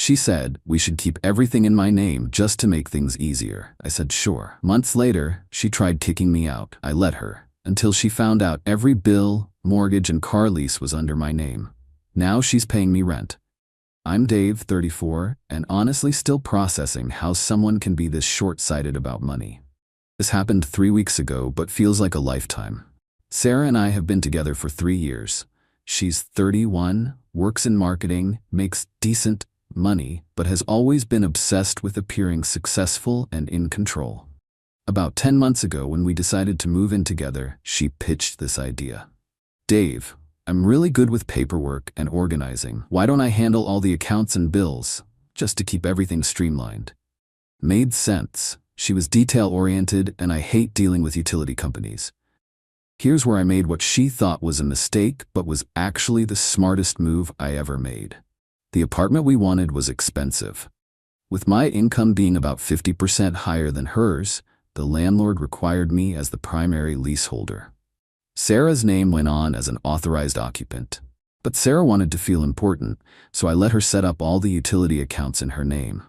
She said we should keep everything in my name just to make things easier. I said sure. Months later, she tried kicking me out. I let her, until she found out every bill, mortgage, and car lease was under my name. Now she's paying me rent. I'm Dave, 34, and honestly still processing how someone can be this short-sighted about money. This happened 3 weeks ago, but feels like a lifetime. Sarah and I have been together for 3 years. She's 31, works in marketing, makes decent money, but has always been obsessed with appearing successful and in control. About 10 months ago, when we decided to move in together, she pitched this idea. Dave, I'm really good with paperwork and organizing. Why don't I handle all the accounts and bills, just to keep everything streamlined? Made sense. She was detail-oriented, and I hate dealing with utility companies. Here's where I made what she thought was a mistake, but was actually the smartest move I ever made. The apartment we wanted was expensive. With my income being about 50% higher than hers, the landlord required me as the primary leaseholder. Sarah's name went on as an authorized occupant. But Sarah wanted to feel important, so I let her set up all the utility accounts in her name.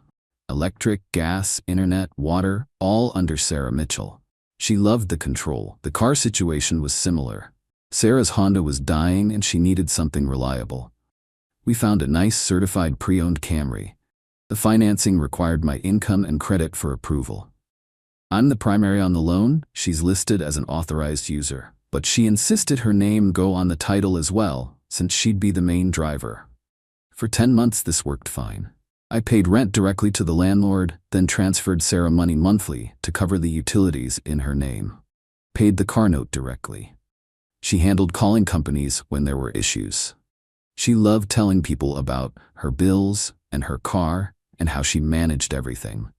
Electric, gas, internet, water, all under Sarah Mitchell. She loved the control. The car situation was similar. Sarah's Honda was dying and she needed something reliable. We found a nice certified pre-owned Camry. The financing required my income and credit for approval. I'm the primary on the loan. She's listed as an authorized user, but she insisted her name go on the title as well, since she'd be the main driver. For 10 months this worked fine. I paid rent directly to the landlord, then transferred Sarah money monthly to cover the utilities in her name. Paid the car note directly. She handled calling companies when there were issues. She loved telling people about her bills and her car and how she managed everything.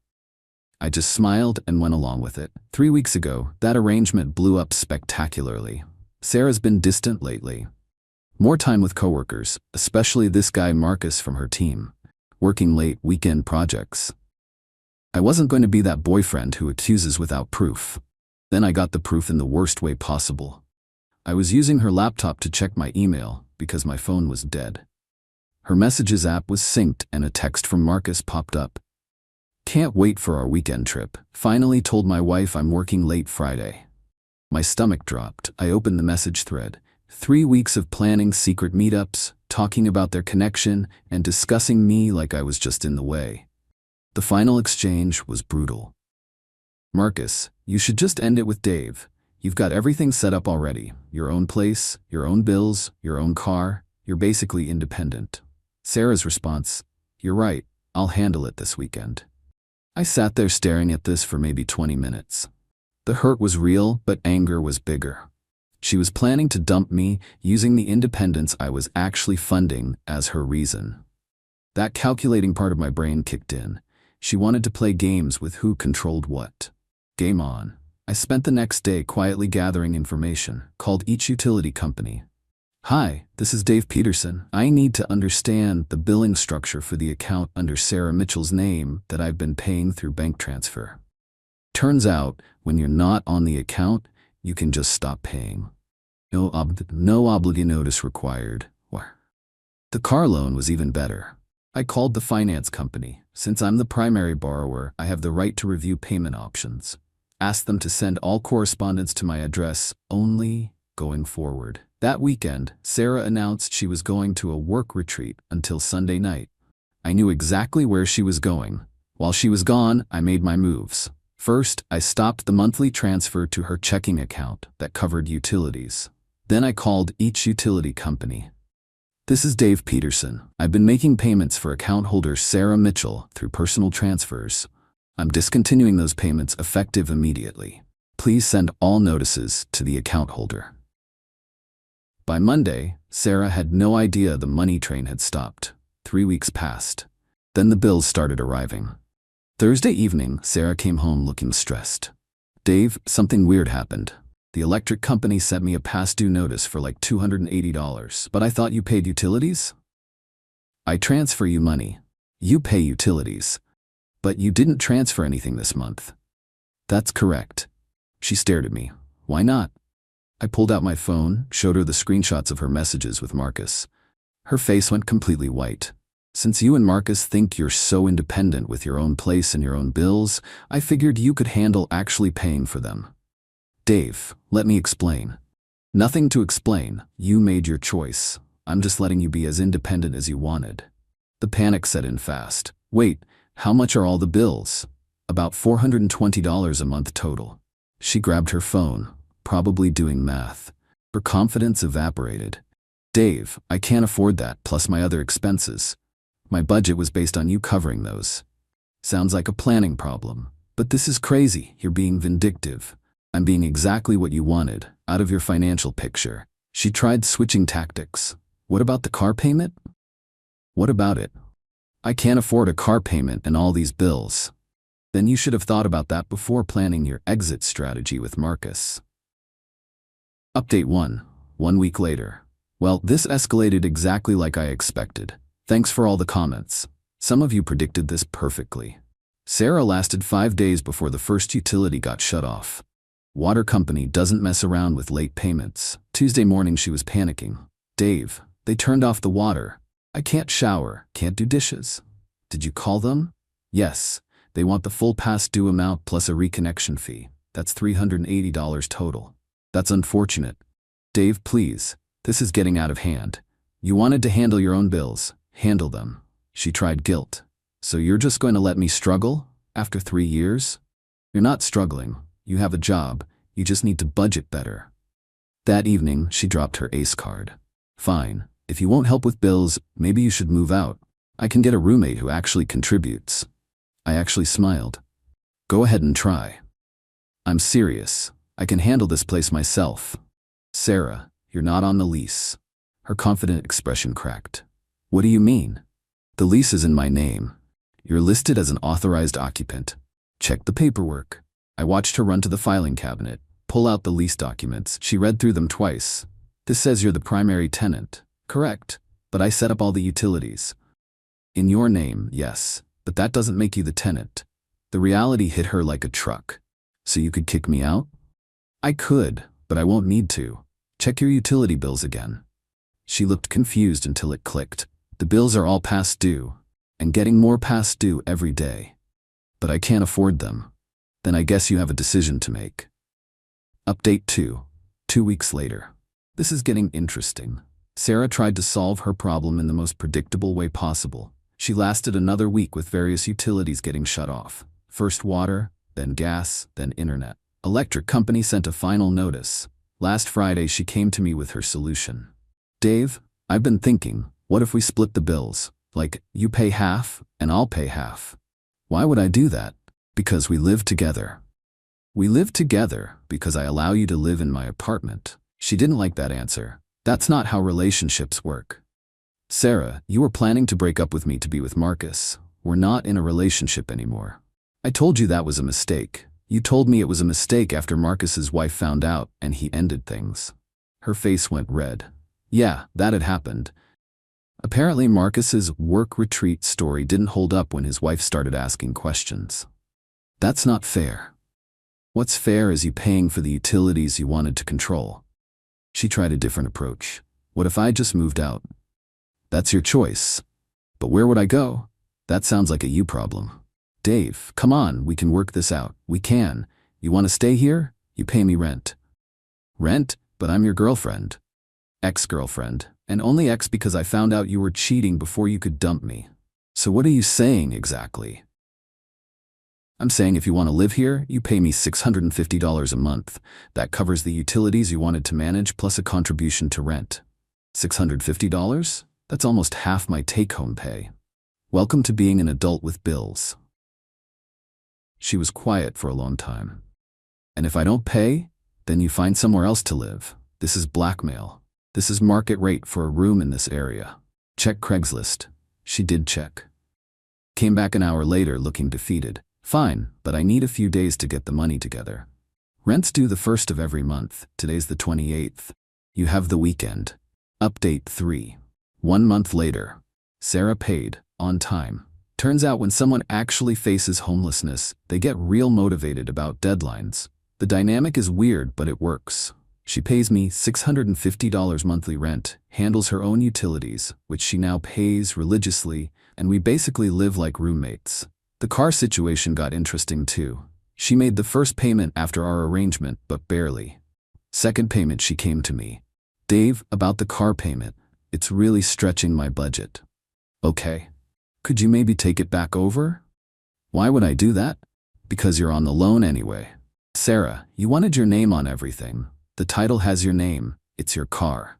I just smiled and went along with it. 3 weeks ago, that arrangement blew up spectacularly. Sarah's been distant lately. More time with coworkers, especially this guy Marcus from her team. Working late weekend projects. I wasn't going to be that boyfriend who accuses without proof. Then I got the proof in the worst way possible. I was using her laptop to check my email because my phone was dead. Her messages app was synced and a text from Marcus popped up. Can't wait for our weekend trip. Finally told my wife I'm working late Friday. My stomach dropped. I opened the message thread. 3 weeks of planning secret meetups, talking about their connection, and discussing me like I was just in the way. The final exchange was brutal. Marcus, you should just end it with Dave. You've got everything set up already. Your own place, your own bills, your own car. You're basically independent. Sarah's response, you're right, I'll handle it this weekend. I sat there staring at this for maybe 20 minutes. The hurt was real, but anger was bigger. She was planning to dump me, using the independence I was actually funding as her reason. That calculating part of my brain kicked in. She wanted to play games with who controlled what. Game on. I spent the next day quietly gathering information, called each utility company. Hi, this is Dave Peterson. I need to understand the billing structure for the account under Sarah Mitchell's name that I've been paying through bank transfer. Turns out, when you're not on the account, you can just stop paying. No obligation notice required. The car loan was even better. I called the finance company. Since I'm the primary borrower, I have the right to review payment options. Asked them to send all correspondence to my address only going forward. That weekend, Sarah announced she was going to a work retreat until Sunday night. I knew exactly where she was going. While she was gone, I made my moves. First, I stopped the monthly transfer to her checking account that covered utilities. Then I called each utility company. This is Dave Peterson. I've been making payments for account holder Sarah Mitchell through personal transfers. I'm discontinuing those payments effective immediately. Please send all notices to the account holder. By Monday, Sarah had no idea the money train had stopped. 3 weeks passed. Then the bills started arriving. Thursday evening, Sarah came home looking stressed. Dave, something weird happened. The electric company sent me a past due notice for like $280, but I thought you paid utilities? I transfer you money. You pay utilities. But you didn't transfer anything this month. That's correct. She stared at me. Why not? I pulled out my phone, showed her the screenshots of her messages with Marcus. Her face went completely white. Since you and Marcus think you're so independent with your own place and your own bills, I figured you could handle actually paying for them. Dave, let me explain. Nothing to explain. You made your choice. I'm just letting you be as independent as you wanted. The panic set in fast. Wait, how much are all the bills? About $420 a month total. She grabbed her phone, probably doing math. Her confidence evaporated. Dave, I can't afford that, plus my other expenses. My budget was based on you covering those. Sounds like a planning problem. But this is crazy. You're being vindictive. I'm being exactly what you wanted, out of your financial picture. She tried switching tactics. What about the car payment? What about it? I can't afford a car payment and all these bills. Then you should have thought about that before planning your exit strategy with Marcus. Update 1. 1 week later. Well, this escalated exactly like I expected. Thanks for all the comments. Some of you predicted this perfectly. Sarah lasted 5 days before the first utility got shut off. Water company doesn't mess around with late payments. Tuesday morning she was panicking. Dave, they turned off the water. I can't shower, can't do dishes. Did you call them? Yes. They want the full past due amount plus a reconnection fee. That's $380 total. That's unfortunate. Dave, please. This is getting out of hand. You wanted to handle your own bills. Handle them. She tried guilt. So you're just going to let me struggle? After 3 years? You're not struggling. You have a job. You just need to budget better. That evening, she dropped her ace card. Fine. If you won't help with bills, maybe you should move out. I can get a roommate who actually contributes. I actually smiled. Go ahead and try. I'm serious. I can handle this place myself. Sarah, you're not on the lease. Her confident expression cracked. What do you mean? The lease is in my name. You're listed as an authorized occupant. Check the paperwork. I watched her run to the filing cabinet, pull out the lease documents. She read through them twice. This says you're the primary tenant. Correct. But I set up all the utilities. In your name, yes. But that doesn't make you the tenant. The reality hit her like a truck. So you could kick me out? I could, but I won't need to. Check your utility bills again. She looked confused until it clicked. The bills are all past due, and getting more past due every day. But I can't afford them. Then I guess you have a decision to make. Update 2. 2 weeks later. This is getting interesting. Sarah tried to solve her problem in the most predictable way possible. She lasted another week with various utilities getting shut off. First water, then gas, then internet. Electric company sent a final notice. Last Friday she came to me with her solution. Dave, I've been thinking, what if we split the bills? Like, you pay half, and I'll pay half. Why would I do that? Because we live together. We live together because I allow you to live in my apartment. She didn't like that answer. That's not how relationships work. Sarah, you were planning to break up with me to be with Marcus. We're not in a relationship anymore. I told you that was a mistake. You told me it was a mistake after Marcus's wife found out and he ended things. Her face went red. Yeah, that had happened. Apparently Marcus's work retreat story didn't hold up when his wife started asking questions. That's not fair. What's fair is you paying for the utilities you wanted to control. She tried a different approach. What if I just moved out? That's your choice. But where would I go? That sounds like a you problem. Dave, come on, we can work this out. We can. You want to stay here? You pay me rent. Rent? But I'm your girlfriend. Ex-girlfriend. And only ex because I found out you were cheating before you could dump me. So what are you saying exactly? I'm saying if you want to live here, you pay me $650 a month. That covers the utilities you wanted to manage plus a contribution to rent. $650? That's almost half my take-home pay. Welcome to being an adult with bills. She was quiet for a long time. And if I don't pay, then you find somewhere else to live. This is blackmail. This is market rate for a room in this area. Check Craigslist. She did check. Came back an hour later looking defeated. Fine, but I need a few days to get the money together. Rent's due the 1st of every month. Today's the 28th. You have the weekend. Update 3. 1 month later. Sarah paid, on time. Turns out when someone actually faces homelessness, they get real motivated about deadlines. The dynamic is weird, but it works. She pays me $650 monthly rent, handles her own utilities, which she now pays religiously, and we basically live like roommates. The car situation got interesting too. She made the first payment after our arrangement, but barely. Second payment she came to me. Dave, about the car payment. It's really stretching my budget. Okay. Could you maybe take it back over? Why would I do that? Because you're on the loan anyway. Sarah, you wanted your name on everything. The title has your name. It's your car.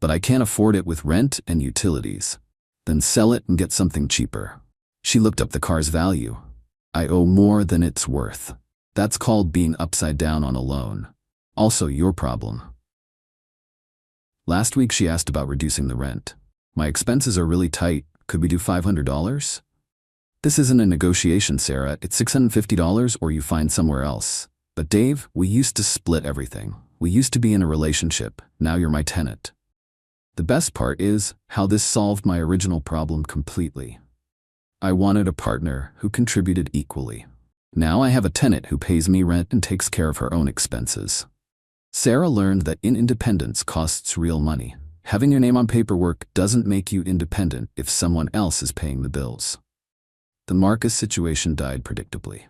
But I can't afford it with rent and utilities. Then sell it and get something cheaper. She looked up the car's value. I owe more than it's worth. That's called being upside down on a loan. Also your problem. Last week she asked about reducing the rent. My expenses are really tight. Could we do $500? This isn't a negotiation, Sarah. It's $650 or you find somewhere else. But Dave, we used to split everything. We used to be in a relationship. Now you're my tenant. The best part is how this solved my original problem completely. I wanted a partner who contributed equally. Now I have a tenant who pays me rent and takes care of her own expenses. Sarah learned that independence costs real money. Having your name on paperwork doesn't make you independent if someone else is paying the bills. The Marcus situation died predictably.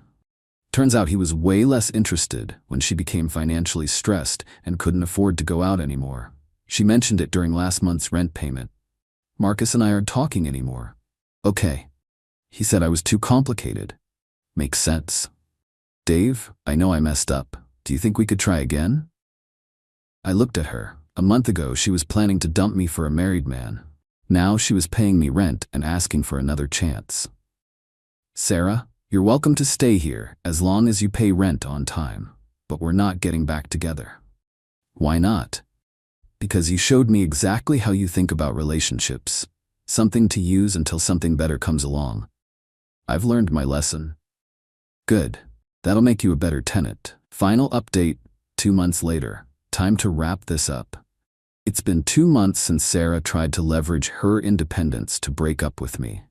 Turns out he was way less interested when she became financially stressed and couldn't afford to go out anymore. She mentioned it during last month's rent payment. Marcus and I aren't talking anymore. Okay. He said I was too complicated. Makes sense. Dave, I know I messed up. Do you think we could try again? I looked at her. A month ago she was planning to dump me for a married man. Now she was paying me rent and asking for another chance. Sarah, you're welcome to stay here as long as you pay rent on time, but we're not getting back together. Why not? Because you showed me exactly how you think about relationships. Something to use until something better comes along. I've learned my lesson. Good. That'll make you a better tenant. Final update, 2 months later. Time to wrap this up. It's been 2 months since Sarah tried to leverage her independence to break up with me.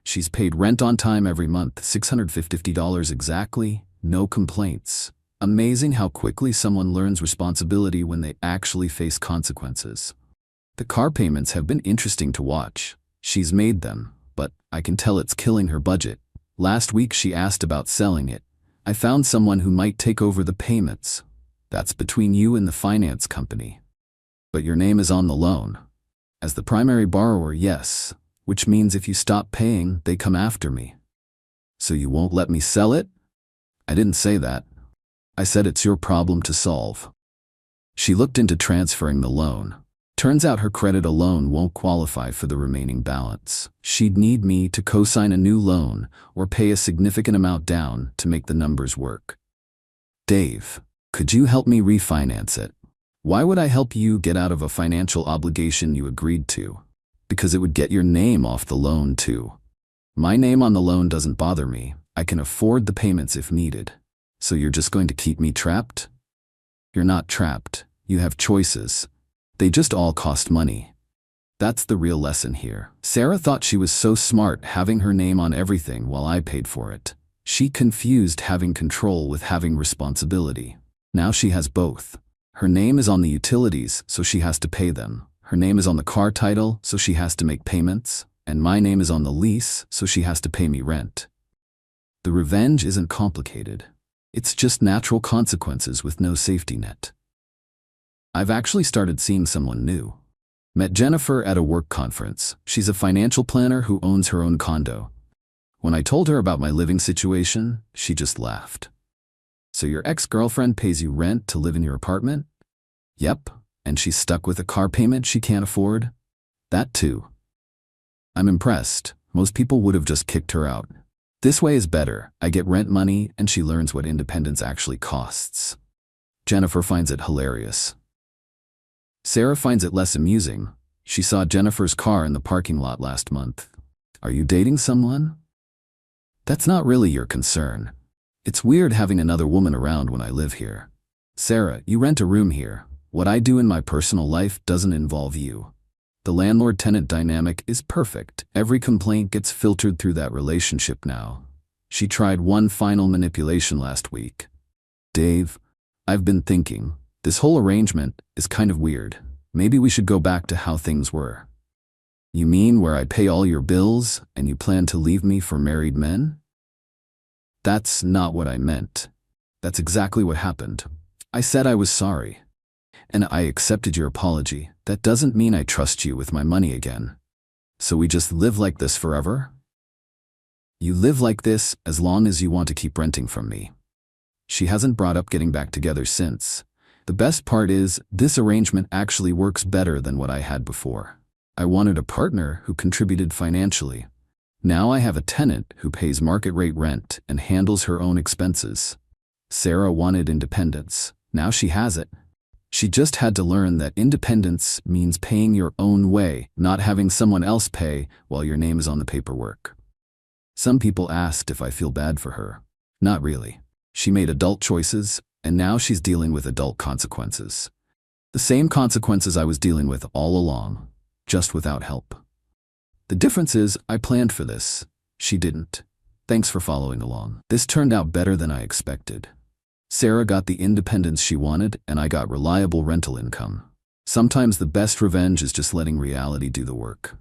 She's paid rent on time every month, $650 exactly, no complaints. Amazing how quickly someone learns responsibility when they actually face consequences. The car payments have been interesting to watch. She's made them, but I can tell it's killing her budget. Last week she asked about selling it. I found someone who might take over the payments. That's between you and the finance company. But your name is on the loan. As the primary borrower, yes, which means if you stop paying, they come after me. So you won't let me sell it? I didn't say that. I said it's your problem to solve. She looked into transferring the loan. Turns out her credit alone won't qualify for the remaining balance. She'd need me to co-sign a new loan or pay a significant amount down to make the numbers work. Dave, could you help me refinance it? Why would I help you get out of a financial obligation you agreed to? Because it would get your name off the loan too. My name on the loan doesn't bother me. I can afford the payments if needed. So you're just going to keep me trapped? You're not trapped. You have choices. They just all cost money. That's the real lesson here. Sarah thought she was so smart having her name on everything while I paid for it. She confused having control with having responsibility. Now she has both. Her name is on the utilities, so she has to pay them. Her name is on the car title, so she has to make payments. And my name is on the lease, so she has to pay me rent. The revenge isn't complicated. It's just natural consequences with no safety net. I've actually started seeing someone new. Met Jennifer at a work conference. She's a financial planner who owns her own condo. When I told her about my living situation, she just laughed. So your ex-girlfriend pays you rent to live in your apartment? Yep, and she's stuck with a car payment she can't afford? That too. I'm impressed. Most people would have just kicked her out. This way is better. I get rent money and she learns what independence actually costs. Jennifer finds it hilarious. Sarah finds it less amusing. She saw Jennifer's car in the parking lot last month. Are you dating someone? That's not really your concern. It's weird having another woman around when I live here. Sarah, you rent a room here. What I do in my personal life doesn't involve you. The landlord-tenant dynamic is perfect. Every complaint gets filtered through that relationship now. She tried one final manipulation last week. Dave, I've been thinking. This whole arrangement is kind of weird. Maybe we should go back to how things were. You mean where I pay all your bills and you plan to leave me for married men? That's not what I meant. That's exactly what happened. I said I was sorry. And I accepted your apology. That doesn't mean I trust you with my money again. So we just live like this forever? You live like this as long as you want to keep renting from me. She hasn't brought up getting back together since. The best part is, this arrangement actually works better than what I had before. I wanted a partner who contributed financially. Now I have a tenant who pays market rate rent and handles her own expenses. Sarah wanted independence. Now she has it. She just had to learn that independence means paying your own way, not having someone else pay while your name is on the paperwork. Some people asked if I feel bad for her. Not really. She made adult choices, and now she's dealing with adult consequences. The same consequences I was dealing with all along, just without help. The difference is, I planned for this. She didn't. Thanks for following along. This turned out better than I expected. Sarah got the independence she wanted, and I got reliable rental income. Sometimes the best revenge is just letting reality do the work.